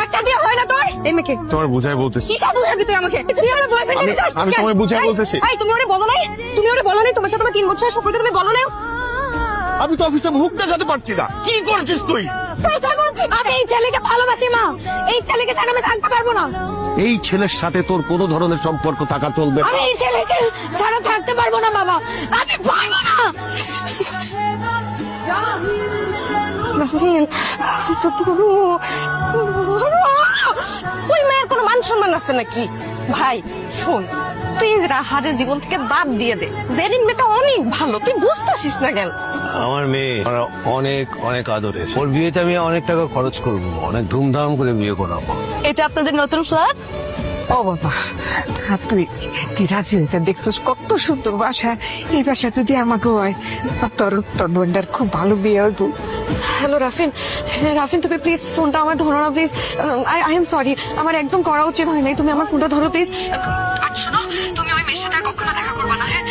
একটা দিয়ে হয় না তোর? এই মেয়েকে তোমার বুঝাই বলতেছি। কিসব বুঝাবি তুই আমাকে? তুই আমার বয়ফ্রেন্ড নিতে চাস? আমি তোমায় বুঝাই বলতেছি। এই তুমি ওরে বলো নাই? তুমি ওরে বলো নাই তোমার সাথে আমার 3 বছর সম্পর্ক তুমি বলো নাই? আমি তো অফিসে মুখ দেখাতে পারছি না। কি করছিস তুই? তুই তো বলছিস আমি এই ছেলেকে ভালোবাসি মা। এই ছেলেকে ছাড়া আমি থাকতে পারবো না। এই ছেলের সাথে তোর কোনো ধরনের সম্পর্ক থাকা চলবে না। আমি এই ছেলেকে ছাড়া থাকতে পারবো না বাবা। আমি পারবো না। ওই মেয়ের কোনো মান সম্মান আছে নাকি? ভাই শোন, তুই রাহারের জীবন থেকে বাদ দিয়ে দে। জেরিন মেয়েটা অনেক ভালো, তুই বুঝতেছিস না কেন? আমার মেয়ে অনেক অনেক আদরের। ওর বিয়েতে আমি অনেক টাকা খরচ করবো, অনেক ধুমধাম করে বিয়ে করাবো। এটা আপনাদের নতুন ফ্ল্যাট? ও বাবা, তুই তুই রাজি হয়েছে দেখছিস কত সুন্দর বাসা। এই বাসা যদি আমাকে হয় তোর তোর বোনটার খুব ভালো বিয়ে হইব। হ্যালো রাফিন, রাফিন তুমি প্লিজ ফোনটা আমার ধরো না প্লিজ। আই এম সরি, আমার একদম করা উচিত হয় নাই। তুমি আমার ফোনটা ধরো প্লিজ। আর শোনো, তুমি ওই মেয়ের সাথে আর কখনো দেখা করবে না, হ্যাঁ?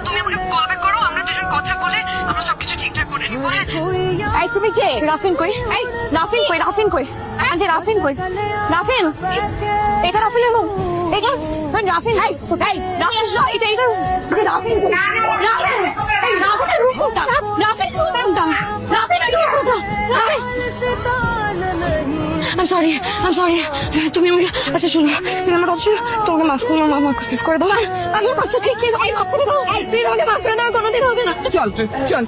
তুমি আমাকে কল ব্যাক করো, আমরা দুজন কথা বলে আমরা সবকিছু ঠিকঠাক করে নিব, হ্যাঁ? এই তুমি কে? রাফিন কই? এই রাফিন কই? রাফিন কই? আন্টি রাফিন কই? রাফিন, এটা রাফিনের রুম। এটা রাফিন। এই রাফিন, এটা রাফিন। রাফিন, এই রাফিনের রুম কোনটা? রাফিন কোনটা? রাফিনের রুম কোনটা? রাফিন, I'm sorry. তুমি আমাকে আচ্ছা শুনো, তুমি আমার কথা শুনো। তোমাকে মাফ করে মাফ করে দাও। আমি বাচ্চা ঠিক আমি মাফ করে দাও। প্লিজ আমাকে মাফ করে দাও, কোনোদিন হবে না। চল চল।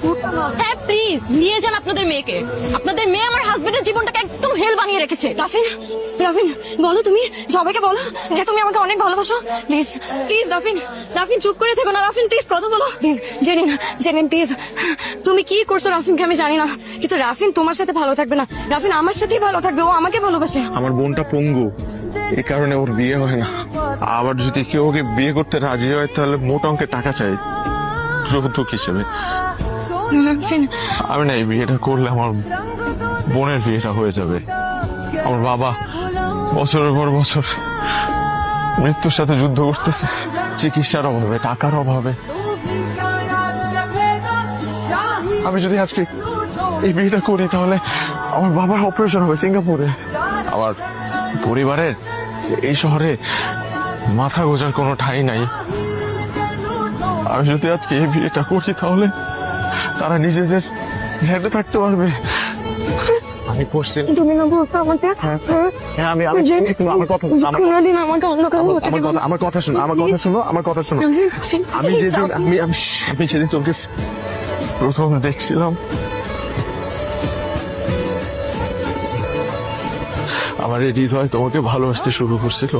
হ্যাঁ প্লিজ নিয়ে যান আপনাদের মেয়েকে। আপনাদের মেয়ে আমার হাজবেন্ডের জীবনটাকে একদম হেল বানিয়ে রেখেছে। রাফিন, রাফিন বলো, তুমি সবাইকে বলো যে তুমি আমাকে অনেক ভালোবাসো। প্লিজ প্লিজ রাফিন, রাফিন চুপ করে থেকো না। রাফিন প্লিজ কথা বলো। জেনিন প্লিজ, তুমি কি করছো রাফিনকে আমি জানি না, কিন্তু রাফিন তোমার সাথে ভালো থাকবে না। রাফিন আমার সাথেই ভালো থাকবে, ও আমাকে ভালোবাসে। আমার বোনটা পঙ্গু, এই কারণে ওর বিয়ে হয় না। আবার যদি কেউ ওকে বিয়ে করতে রাজি হয় তাহলে মোটা অঙ্কের টাকা চাই যৌতুক হিসেবে। রাফিন, আমি না এই বিয়েটা করলে আমার বোনের বিয়েটা হয়ে যাবে। আমার বাবা বছরের পর বছর মৃত্যুর সাথে যুদ্ধ করতেছে, চিকিৎসার অভাবে, টাকার অভাবে। আমি যদি আজকে এই বিয়েটা করি তাহলে আমার বাবার অপারেশন হবে সিঙ্গাপুরে। আমার পরিবারের এই শহরে মাথা গোজার কোনো ঠাঁই নাই। আমি যদি আজকে এই বিয়েটা করি তাহলে তারা নিজেদের হেঁটে থাকতে পারবে। আমি করছি। তুমি না বলতো আমাকে হ্যাঁ, আমি আমার কথা কোনোদিন আমাকে অন্য কারো হতে দেবে না। আমার কথা শোনো। আমি যেদিন আমি যেদিন তোকে প্রথম দেখছিলাম আমার হৃদয় তোমাকে ভালোবাসতে শুরু করছিল।